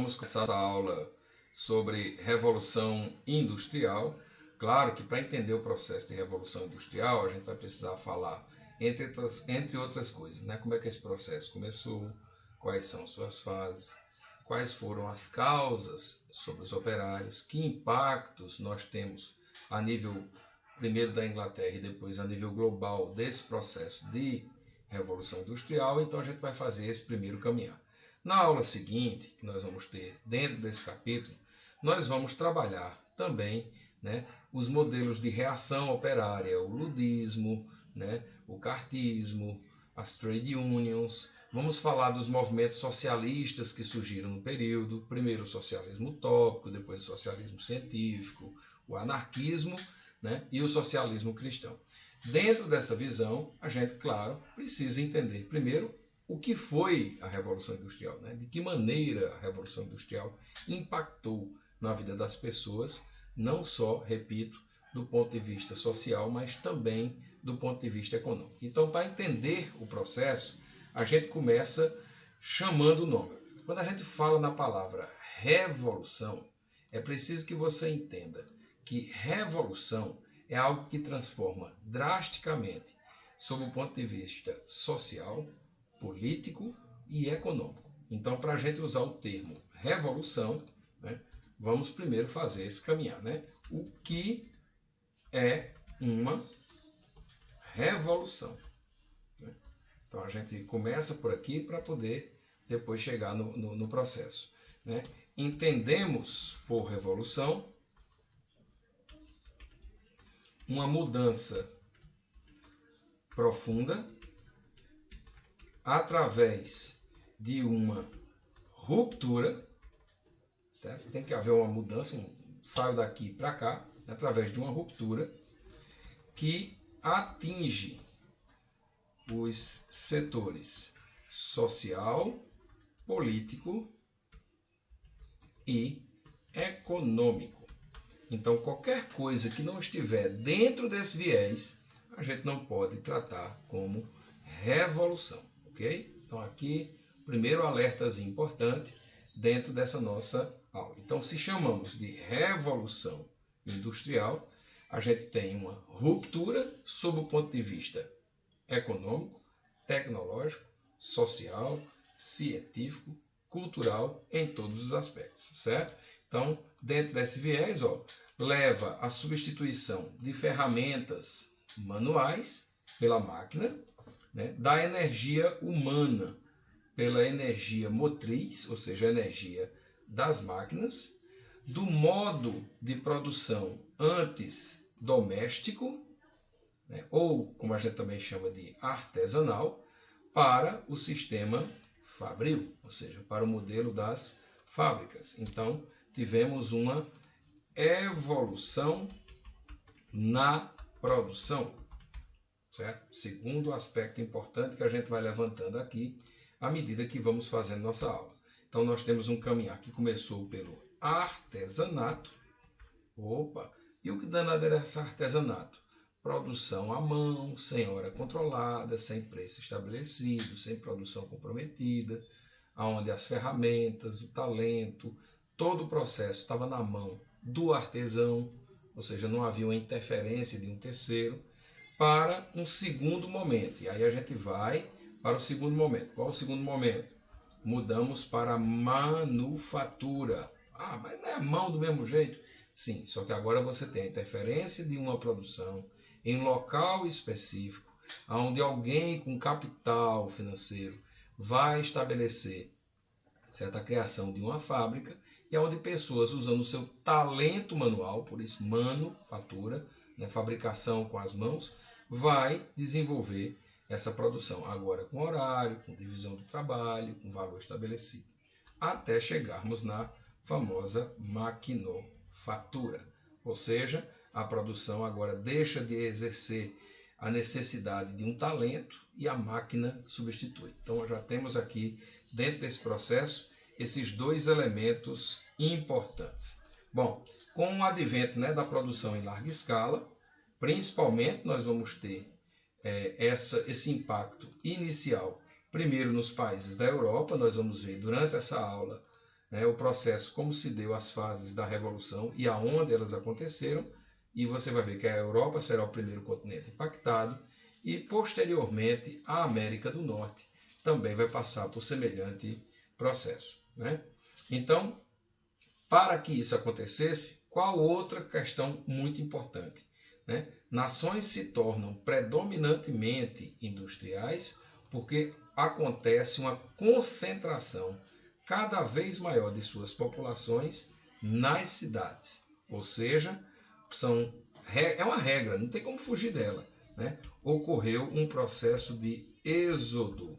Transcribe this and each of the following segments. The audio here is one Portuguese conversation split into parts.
vamos começar essa aula sobre Revolução Industrial. Claro que para entender o processo de Revolução Industrial, a gente vai precisar falar, entre outras coisas, né? Como é que esse processo começou, quais são suas fases, quais foram as causas sobre os operários, que impactos nós temos a nível, primeiro da Inglaterra e depois a nível global desse processo de Revolução Industrial. Então a gente vai fazer esse primeiro caminhar. Na aula seguinte, que nós vamos ter dentro desse capítulo, nós vamos trabalhar também, né, os modelos de reação operária, o ludismo, né, o cartismo, as trade unions. Vamos falar dos movimentos socialistas que surgiram no período, primeiro o socialismo utópico, depois o socialismo científico, o anarquismo, né, e o socialismo cristão. Dentro dessa visão, a gente, claro, precisa entender primeiro o que foi a Revolução Industrial, né? De que maneira a Revolução Industrial impactou na vida das pessoas, não só, repito, do ponto de vista social, mas também do ponto de vista econômico. Então, para entender o processo, a gente começa chamando o nome. Quando a gente fala na palavra revolução, é preciso que você entenda que revolução é algo que transforma drasticamente, sob o ponto de vista social, político e econômico. Então, para a gente usar o termo revolução, né, vamos primeiro fazer esse caminhar. Né? O que é uma revolução? Né? Então, a gente começa por aqui para poder depois chegar no processo. Né? Entendemos por revolução uma mudança profunda através de uma ruptura, tá? Tem que haver uma mudança, saio daqui para cá, através de uma ruptura que atinge os setores social, político e econômico. Então, qualquer coisa que não estiver dentro desse viés, a gente não pode tratar como revolução, ok? Então, aqui, primeiro alertazinho importante dentro dessa nossa aula. Então, se chamamos de Revolução Industrial, a gente tem uma ruptura sob o ponto de vista econômico, tecnológico, social, científico, cultural, em todos os aspectos, certo? Então, dentro desse viés, leva à substituição de ferramentas manuais pela máquina, né, da energia humana pela energia motriz, ou seja, a energia das máquinas, do modo de produção antes doméstico, né, ou como a gente também chama de artesanal, para o sistema fabril, ou seja, para o modelo das fábricas. Então, tivemos uma evolução na produção, certo? Segundo aspecto importante que a gente vai levantando aqui à medida que vamos fazendo nossa aula. Então, nós temos um caminhar que começou pelo artesanato. E o que danado era esse artesanato? Produção à mão, sem hora controlada, sem preço estabelecido, sem produção comprometida, onde as ferramentas, o talento, todo o processo estava na mão do artesão, ou seja, não havia uma interferência de um terceiro, para um segundo momento. E aí a gente vai para o segundo momento. Qual é o segundo momento? Mudamos para a manufatura. Ah, mas não é a mão do mesmo jeito? Sim, só que agora você tem a interferência de uma produção em local específico, onde alguém com capital financeiro vai estabelecer certa criação de uma fábrica, e onde pessoas usando o seu talento manual, por isso manufatura, né, fabricação com as mãos, vai desenvolver essa produção, agora com horário, com divisão do trabalho, com valor estabelecido, até chegarmos na famosa maquinofatura, ou seja, a produção agora deixa de exercer a necessidade de um talento e a máquina substitui. Então, já temos aqui, dentro desse processo, esses dois elementos importantes. Bom, com o advento, né, da produção em larga escala, principalmente nós vamos ter esse impacto inicial, primeiro nos países da Europa. Nós vamos ver durante essa aula né, o processo, como se deu as fases da Revolução e aonde elas aconteceram, e você vai ver que a Europa será o primeiro continente impactado e, posteriormente, a América do Norte também vai passar por semelhante processo, né? Então, para que isso acontecesse, qual outra questão muito importante, né? Nações se tornam predominantemente industriais porque acontece uma concentração cada vez maior de suas populações nas cidades. Ou seja, é uma regra, não tem como fugir dela, né? Ocorreu um processo de êxodo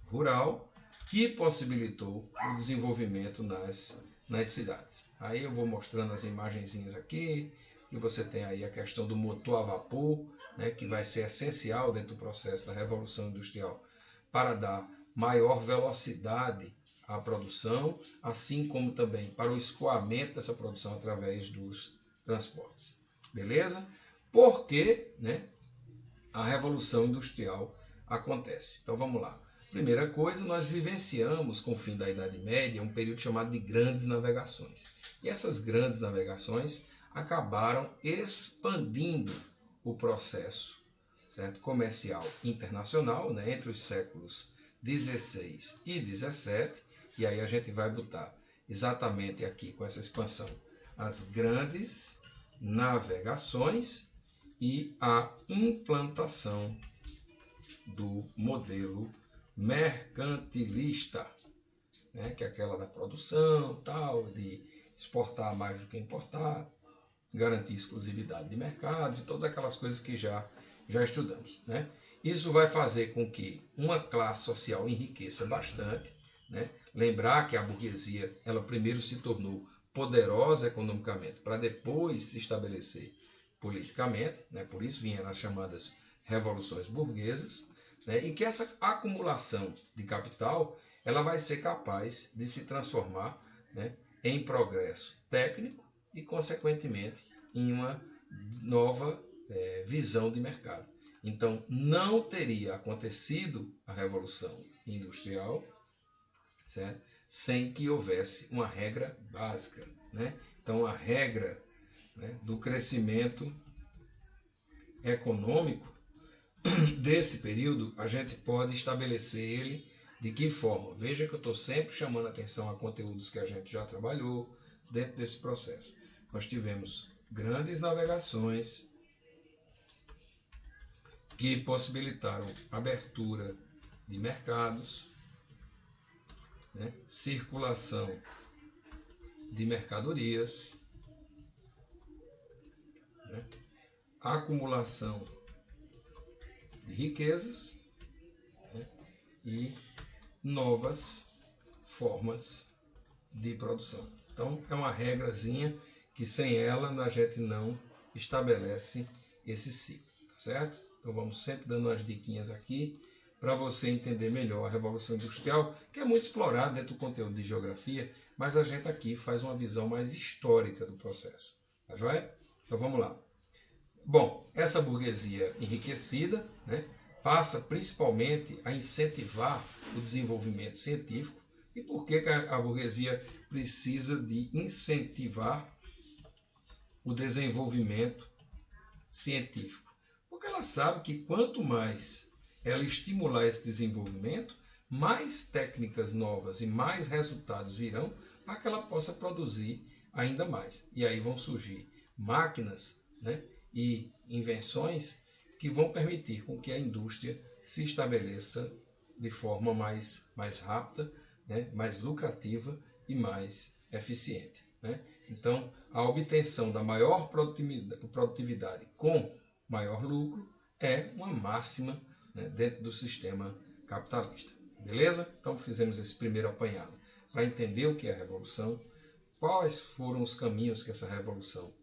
rural que possibilitou o desenvolvimento nas cidades. Aí eu vou mostrando as imagenzinhas aqui, que você tem aí a questão do motor a vapor, né, que vai ser essencial dentro do processo da Revolução Industrial para dar maior velocidade à produção, assim como também para o escoamento dessa produção através dos transportes. Beleza? Por que, né, a Revolução Industrial acontece? Então vamos lá. Primeira coisa, nós vivenciamos com o fim da Idade Média um período chamado de grandes navegações. E essas grandes navegações acabaram expandindo o processo, certo, comercial internacional, né, entre os séculos 16 e 17, e aí a gente vai botar exatamente aqui com essa expansão as grandes navegações e a implantação do modelo mercantilista, né, que é aquela da produção, tal, de exportar mais do que importar, garantir exclusividade de mercados e todas aquelas coisas que já estudamos, né? Isso vai fazer com que uma classe social enriqueça bastante, né? Lembrar que a burguesia, ela primeiro se tornou poderosa economicamente para depois se estabelecer politicamente, né? Por isso vinham as chamadas revoluções burguesas, né? E que essa acumulação de capital, ela vai ser capaz de se transformar, né, em progresso técnico e, consequentemente, em uma nova visão de mercado. Então, não teria acontecido a Revolução Industrial, certo, sem que houvesse uma regra básica, né? Então, a regra, né, do crescimento econômico desse período, a gente pode estabelecer ele de que forma? Veja que eu estou sempre chamando atenção a conteúdos que a gente já trabalhou dentro desse processo. Nós tivemos grandes navegações que possibilitaram abertura de mercados, né, circulação de mercadorias, né, acumulação de riquezas, né, e novas formas de produção. Então, é uma regrazinha que sem ela a gente não estabelece esse ciclo, tá certo? Então, vamos sempre dando umas diquinhas aqui para você entender melhor a Revolução Industrial, que é muito explorada dentro do conteúdo de geografia, mas a gente aqui faz uma visão mais histórica do processo, tá joia? Então, vamos lá. Bom, essa burguesia enriquecida, né, passa principalmente a incentivar o desenvolvimento científico. E por que a burguesia precisa de incentivar o desenvolvimento científico? Porque ela sabe que quanto mais ela estimular esse desenvolvimento, mais técnicas novas e mais resultados virão para que ela possa produzir ainda mais. E aí vão surgir máquinas, né, e invenções que vão permitir com que a indústria se estabeleça de forma mais rápida, né, mais lucrativa e mais eficiente, né? Então, a obtenção da maior produtividade com maior lucro é uma máxima, né, dentro do sistema capitalista. Beleza? Então, fizemos esse primeiro apanhado para entender o que é a revolução, quais foram os caminhos que essa revolução,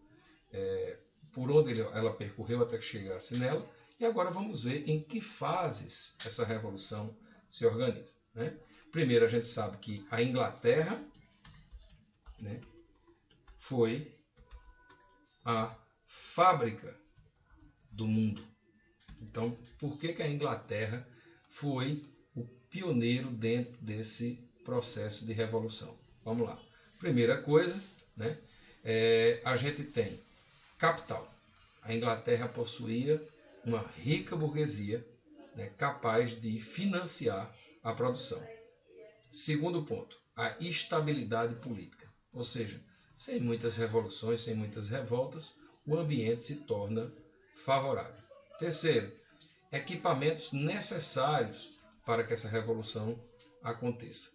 por onde ela percorreu até que chegasse nela, e agora vamos ver em que fases essa revolução se organiza, né? Primeiro, a gente sabe que a Inglaterra, né, foi a fábrica do mundo. Então, por que a Inglaterra foi o pioneiro dentro desse processo de revolução? vamos lá. Primeira coisa, né, a gente tem capital. A Inglaterra possuía uma rica burguesia, né, capaz de financiar a produção. Segundo ponto, a estabilidade política. Ou seja, sem muitas revoluções, sem muitas revoltas, o ambiente se torna favorável. Terceiro, equipamentos necessários para que essa revolução aconteça.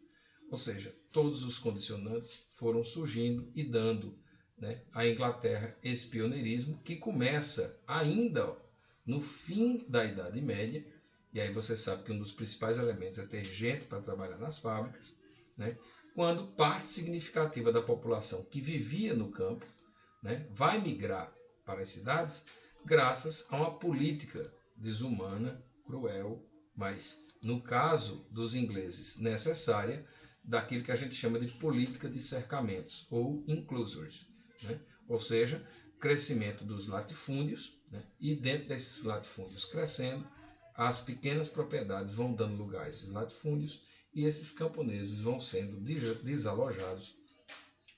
Ou seja, todos os condicionantes foram surgindo e dando, né, à Inglaterra esse pioneirismo que começa ainda no fim da Idade Média. E aí você sabe que um dos principais elementos é ter gente para trabalhar nas fábricas, né, quando parte significativa da população que vivia no campo, né, vai migrar para as cidades graças a uma política desumana, cruel, mas, no caso dos ingleses, necessária, daquilo que a gente chama de política de cercamentos, ou inclusores, né? Ou seja, crescimento dos latifúndios, né? E dentro desses latifúndios crescendo, as pequenas propriedades vão dando lugar a esses latifúndios e esses camponeses vão sendo desalojados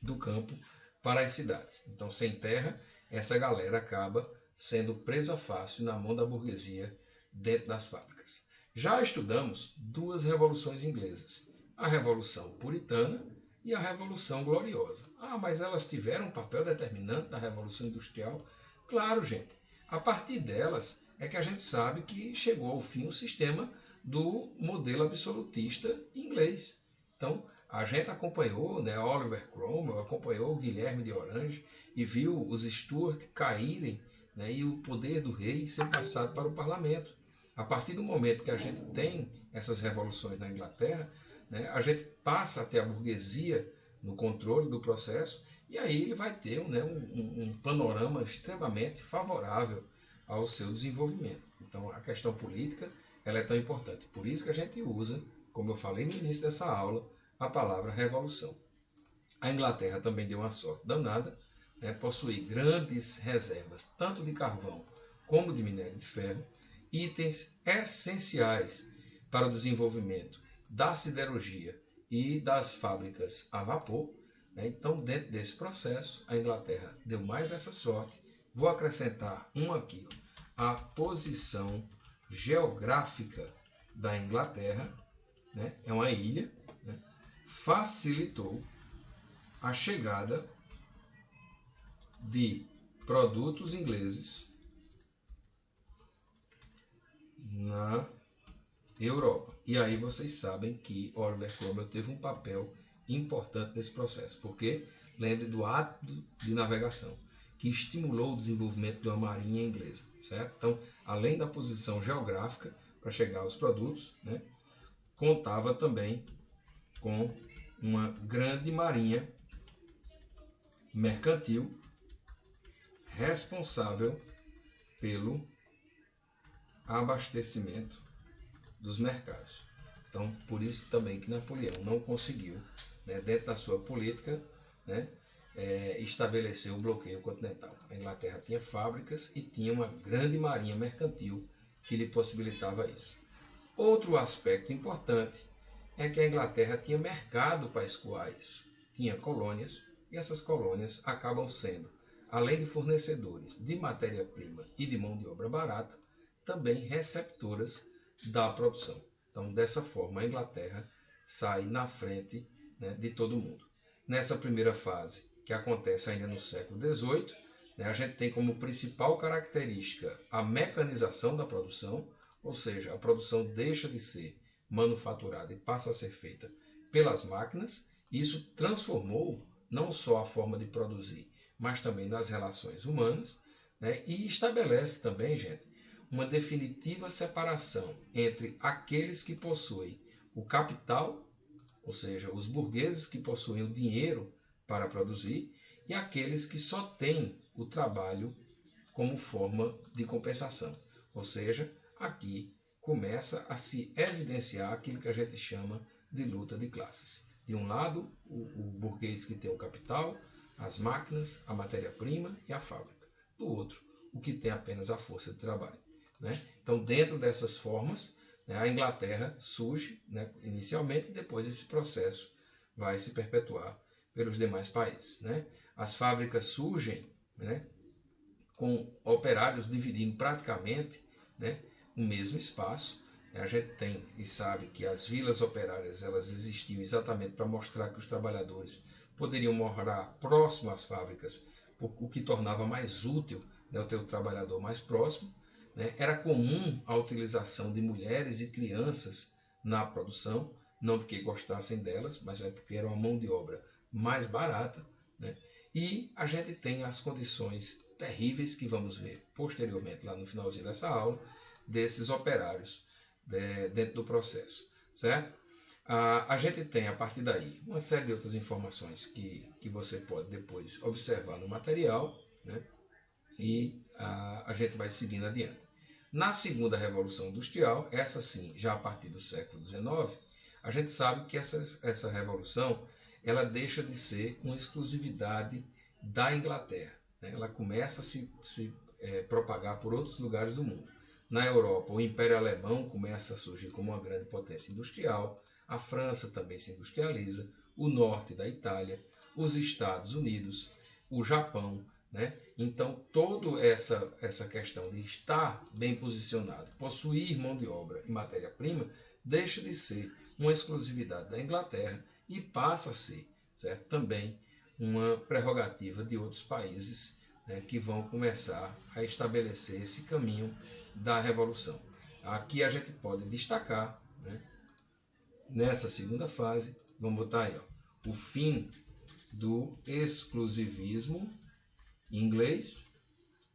do campo para as cidades. Então, sem terra, essa galera acaba sendo presa fácil na mão da burguesia dentro das fábricas. Já estudamos duas revoluções inglesas, a Revolução Puritana e a Revolução Gloriosa. Ah, mas elas tiveram um papel determinante na Revolução Industrial? Claro, gente. A partir delas é que a gente sabe que chegou ao fim o sistema do modelo absolutista inglês. Então, a gente acompanhou, né, Oliver Cromwell, acompanhou Guilherme de Orange e viu os Stuart caírem, né, e o poder do rei ser passado para o parlamento. A partir do momento que a gente tem essas revoluções na Inglaterra, né, a gente passa a ter a burguesia no controle do processo e aí ele vai ter, né, um panorama extremamente favorável ao seu desenvolvimento. Então, a questão política ela é tão importante. Por isso que a gente usa, como eu falei no início dessa aula, a palavra revolução. A Inglaterra também deu uma sorte danada, né, possuir grandes reservas, tanto de carvão como de minério de ferro, itens essenciais para o desenvolvimento da siderurgia e das fábricas a vapor, né? Então, dentro desse processo, a Inglaterra deu mais essa sorte. Vou acrescentar um aqui, a posição geográfica da Inglaterra, né? É uma ilha, né? Facilitou a chegada de produtos ingleses na Europa. E aí vocês sabem que Oliver Cromwell teve um papel importante nesse processo, porque lembre do ato de navegação, que estimulou o desenvolvimento de uma marinha inglesa, certo? Então, além da posição geográfica para chegar aos produtos, né, contava também com uma grande marinha mercantil responsável pelo abastecimento dos mercados. Então, por isso também que Napoleão não conseguiu, né, dentro da sua política, né, estabelecer o bloqueio continental. A Inglaterra tinha fábricas e tinha uma grande marinha mercantil que lhe possibilitava isso. Outro aspecto importante é que a Inglaterra tinha mercado para escoar isso. Tinha colônias e essas colônias acabam sendo, além de fornecedores de matéria-prima e de mão de obra barata, também receptoras da produção. Então, dessa forma, a Inglaterra sai na frente, né, de todo mundo. Nessa primeira fase, que acontece ainda no século XVIII, né, a gente tem como principal característica a mecanização da produção, ou seja, a produção deixa de ser manufaturada e passa a ser feita pelas máquinas. Isso transformou não só a forma de produzir, mas também nas relações humanas, né, e estabelece também, gente, uma definitiva separação entre aqueles que possuem o capital, ou seja, os burgueses que possuem o dinheiro para produzir, e aqueles que só têm o trabalho como forma de compensação. Ou seja, aqui começa a se evidenciar aquilo que a gente chama de luta de classes. De um lado, o burguês que tem o capital, as máquinas, a matéria-prima e a fábrica. Do outro, o que tem apenas a força de trabalho. Né? Então, dentro dessas formas, né, a Inglaterra surge, né, inicialmente, e depois esse processo vai se perpetuar pelos demais países, né? As fábricas surgem, né, com operários dividindo praticamente, né, o mesmo espaço. A gente tem e sabe que as vilas operárias elas existiam exatamente para mostrar que os trabalhadores poderiam morar próximo às fábricas, o que tornava mais útil, né, o ter o trabalhador mais próximo. Né? Era comum a utilização de mulheres e crianças na produção, não porque gostassem delas, mas é porque era uma mão de obra mais barata. Né? E a gente tem as condições terríveis que vamos ver posteriormente, lá no finalzinho dessa aula, desses operários dentro do processo, certo? A gente tem, a partir daí, uma série de outras informações que você pode depois observar no material, né? E a gente vai seguindo adiante. Na segunda Revolução Industrial, essa sim, já a partir do século XIX, a gente sabe que essa revolução ela deixa de ser uma exclusividade da Inglaterra. Né? Ela começa a se propagar por outros lugares do mundo. Na Europa, o Império Alemão começa a surgir como uma grande potência industrial, a França também se industrializa, o norte da Itália, os Estados Unidos, o Japão. Né? Então, toda essa questão de estar bem posicionado, possuir mão de obra e matéria-prima, deixa de ser uma exclusividade da Inglaterra e passa a ser, certo? Também uma prerrogativa de outros países, né, que vão começar a estabelecer esse caminho da revolução. Aqui a gente pode destacar, né, nessa segunda fase, vamos botar aí, ó, o fim do exclusivismo inglês,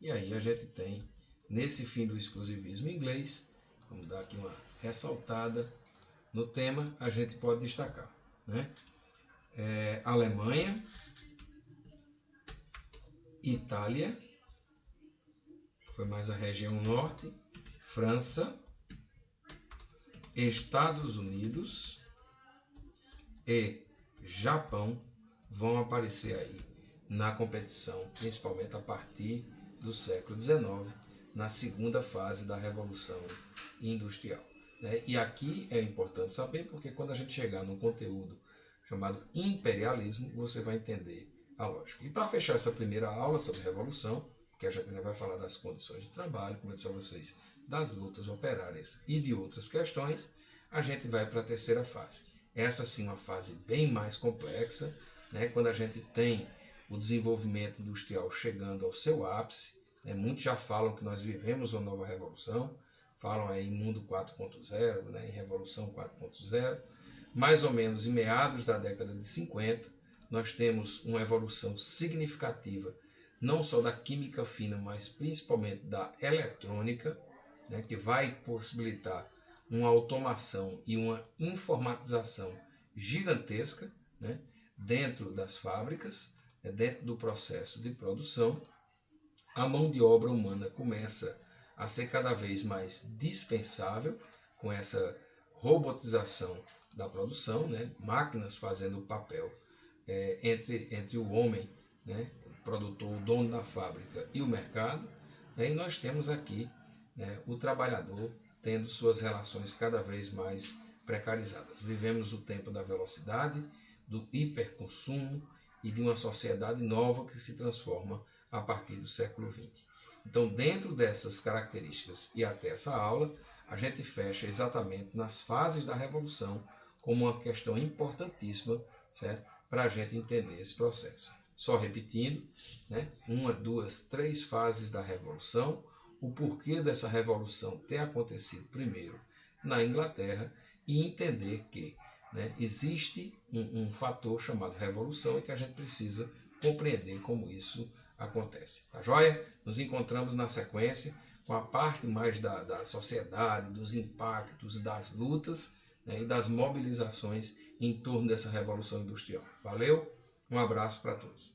e aí a gente tem, nesse fim do exclusivismo inglês, vamos dar aqui uma ressaltada no tema, a gente pode destacar, né? Alemanha, Itália, foi mais a região norte, França, Estados Unidos e Japão vão aparecer aí na competição, principalmente a partir do século XIX, na segunda fase da Revolução Industrial. Né? E aqui é importante saber, porque quando a gente chegar num conteúdo chamado imperialismo, você vai entender a lógica. E para fechar essa primeira aula sobre revolução, porque a gente ainda vai falar das condições de trabalho, como eu disse a vocês, das lutas operárias e de outras questões, a gente vai para a terceira fase. Essa sim é uma fase bem mais complexa, né? Quando a gente tem o desenvolvimento industrial chegando ao seu ápice, né? Muitos já falam que nós vivemos uma nova revolução, falam aí em mundo 4.0, né? Em revolução 4.0, mais ou menos em meados da década de 50, nós temos uma evolução significativa, não só da química fina, mas principalmente da eletrônica, né? Que vai possibilitar uma automação e uma informatização gigantesca, né? Dentro das fábricas, dentro do processo de produção. A mão de obra humana começa a ser cada vez mais dispensável com essa robotização da produção, né? Máquinas fazendo o papel entre o homem, né? O produtor, o dono da fábrica e o mercado, né? E nós temos aqui, né, o trabalhador tendo suas relações cada vez mais precarizadas. Vivemos o tempo da velocidade, do hiperconsumo e de uma sociedade nova que se transforma a partir do século XX. Então, dentro dessas características e até essa aula, a gente fecha exatamente nas fases da Revolução como uma questão importantíssima, certo? Para a gente entender esse processo. Só repetindo, né? 1, 2, 3 fases da Revolução, o porquê dessa Revolução ter acontecido primeiro na Inglaterra e entender que, né, existe um fator chamado revolução e que a gente precisa compreender como isso acontece. Tá joia? Nos encontramos na sequência com a parte mais da sociedade, dos impactos, das lutas, né, e das mobilizações em torno dessa revolução industrial. Valeu? Um abraço para todos.